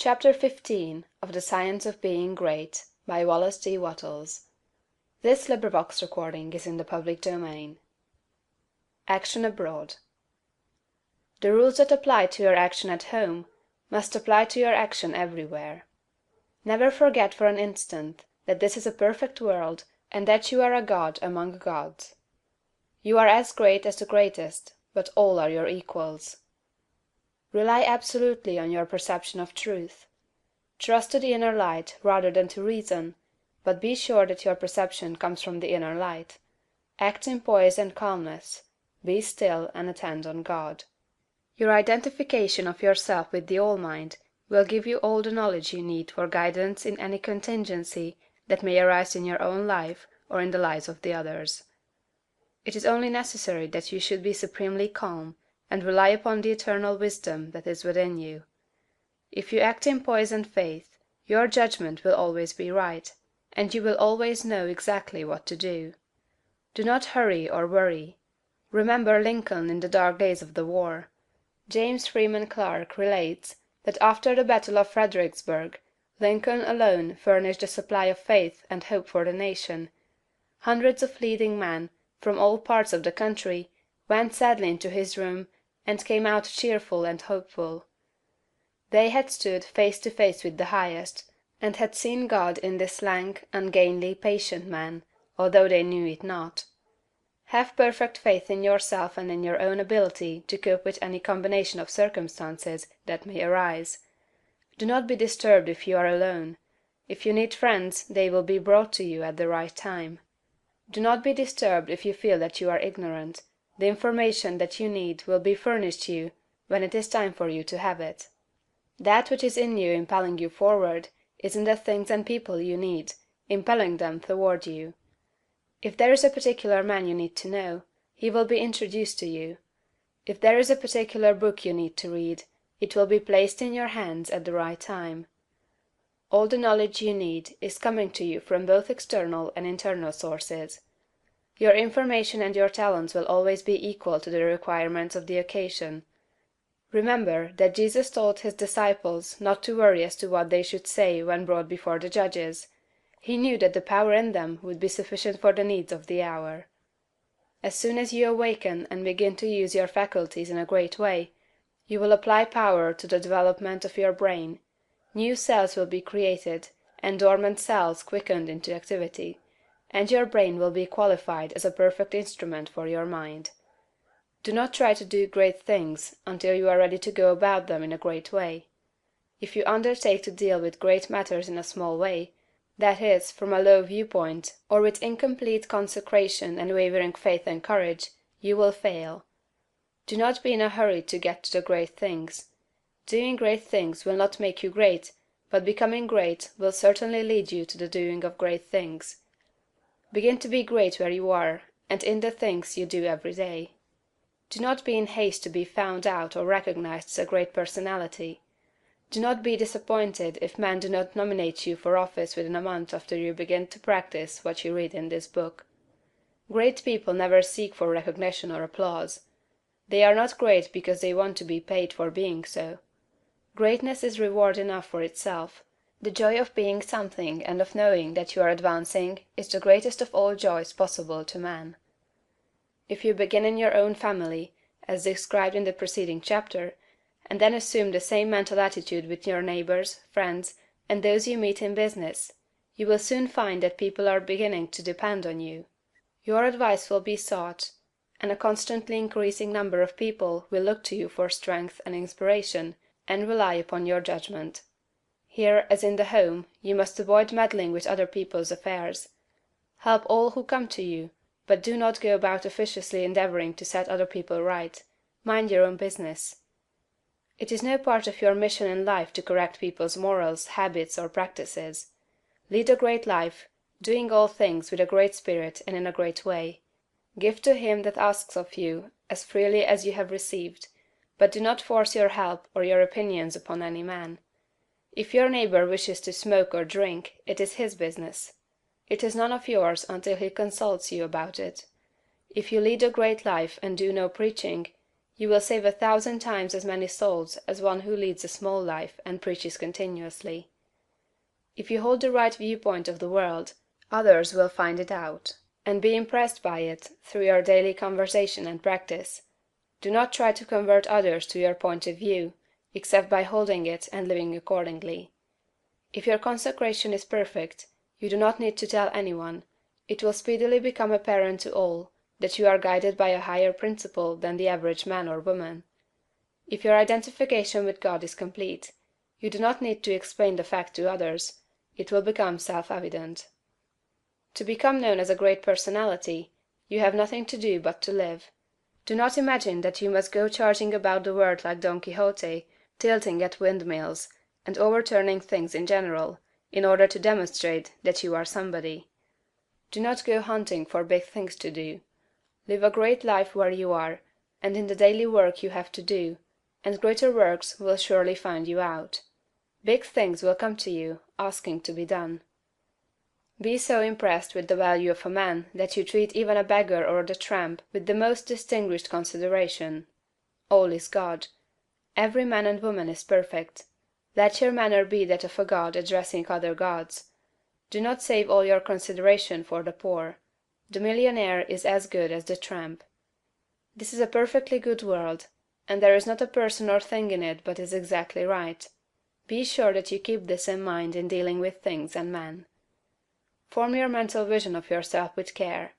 Chapter 15 of The Science of Being Great by Wallace D. Wattles. Action Abroad. The rules that apply to your action at home must apply to your action everywhere. Never forget for an instant that this is a perfect world and that you are a god among gods. You are as great as the greatest, but all are your equals. Rely absolutely on your perception of truth. Trust to the inner light rather than to reason, but be sure that your perception comes from the inner light. Act in poise and calmness. Be still and attend on God. Your identification of yourself with the All-Mind will give you all the knowledge you need for guidance in any contingency that may arise in your own life or in the lives of the others. It is only necessary that you should be supremely calm, and rely upon the eternal wisdom that is within you. If you act in poise and faith, your judgment will always be right, and you will always know exactly what to do. Do not hurry or worry. Remember Lincoln in the dark days of the war. James Freeman Clarke relates that after the Battle of Fredericksburg, Lincoln alone furnished a supply of faith and hope for the nation. Hundreds of leading men, from all parts of the country, went sadly into his room and came out cheerful and hopeful. They had stood face to face with the Highest, and had seen God in this lank, ungainly, patient man, although they knew it not. Have perfect faith in yourself and in your own ability to cope with any combination of circumstances that may arise. Do not be disturbed if you are alone. If you need friends, they will be brought to you at the right time. Do not be disturbed if you feel that you are ignorant. The information that you need will be furnished you when it is time for you to have it. That which is in you impelling you forward is in the things and people you need, impelling them toward you. If there is a particular man you need to know, he will be introduced to you. If there is a particular book you need to read, it will be placed in your hands at the right time. All the knowledge you need is coming to you from both external and internal sources. Your information and your talents will always be equal to the requirements of the occasion. Remember that Jesus taught his disciples not to worry as to what they should say when brought before the judges. He knew that the power in them would be sufficient for the needs of the hour. As soon as you awaken and begin to use your faculties in a great way, you will apply power to the development of your brain. New cells will be created, and dormant cells quickened into activity, and your brain will be qualified as a perfect instrument for your mind. Do not try to do great things until you are ready to go about them in a great way. If you undertake to deal with great matters in a small way, that is, from a low viewpoint, or with incomplete consecration and wavering faith and courage, you will fail. Do not be in a hurry to get to the great things. Doing great things will not make you great, but becoming great will certainly lead you to the doing of great things. Begin to be great where you are, and in the things you do every day. Do not be in haste to be found out or recognized as a great personality. Do not be disappointed if men do not nominate you for office within a month after you begin to practice what you read in this book. Great people never seek for recognition or applause. They are not great because they want to be paid for being so. Greatness is reward enough for itself. The joy of being something and of knowing that you are advancing is the greatest of all joys possible to man. If you begin in your own family, as described in the preceding chapter, and then assume the same mental attitude with your neighbors, friends, and those you meet in business, you will soon find that people are beginning to depend on you. Your advice will be sought, and a constantly increasing number of people will look to you for strength and inspiration, and rely upon your judgment. Here, as in the home, you must avoid meddling with other people's affairs. Help all who come to you, but do not go about officiously endeavoring to set other people right. Mind your own business. It is no part of your mission in life to correct people's morals, habits, or practices. Lead a great life, doing all things with a great spirit and in a great way. Give to him that asks of you as freely as you have received, but do not force your help or your opinions upon any man. If your neighbor wishes to smoke or drink, it is his business. It is none of yours until he consults you about it. If you lead a great life and do no preaching, You will save 1,000 times as many souls as one who leads a small life and preaches continuously. If you hold the right viewpoint of the world, others will find it out, and be impressed by it through your daily conversation and practice. Do not try to convert others to your point of view, except by holding it and living accordingly. If your consecration is perfect, you do not need to tell anyone. It will speedily become apparent to all that you are guided by a higher principle than the average man or woman. If your identification with God is complete, you do not need to explain the fact to others. It will become self-evident. To become known as a great personality, you have nothing to do but to live. Do not imagine that you must go charging about the world like Don Quixote, tilting at windmills, and overturning things in general, in order to demonstrate that you are somebody. Do not go hunting for big things to do. Live a great life where you are, and in the daily work you have to do, and greater works will surely find you out. Big things will come to you, asking to be done. Be so impressed with the value of a man that you treat even a beggar or the tramp with the most distinguished consideration. All is God. Every man and woman is perfect. Let your manner be that of a god addressing other gods. Do not save all your consideration for the poor. The millionaire is as good as the tramp. This is a perfectly good world, and there is not a person or thing in it but is exactly right. Be sure that you keep this in mind in dealing with things and men. Form your mental vision of yourself with care.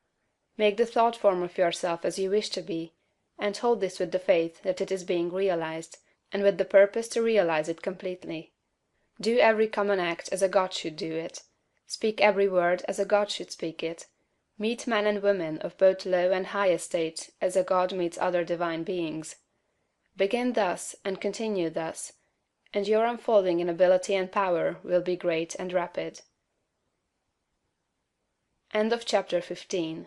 Make the thought form of yourself as you wish to be, and hold this with the faith that it is being realized, and with the purpose to realize it completely. Do every common act as a god should do it. Speak every word as a god should speak it. Meet men and women of both low and high estate as a god meets other divine beings. Begin thus and continue thus, and your unfolding in ability and power will be great and rapid. End of chapter 15.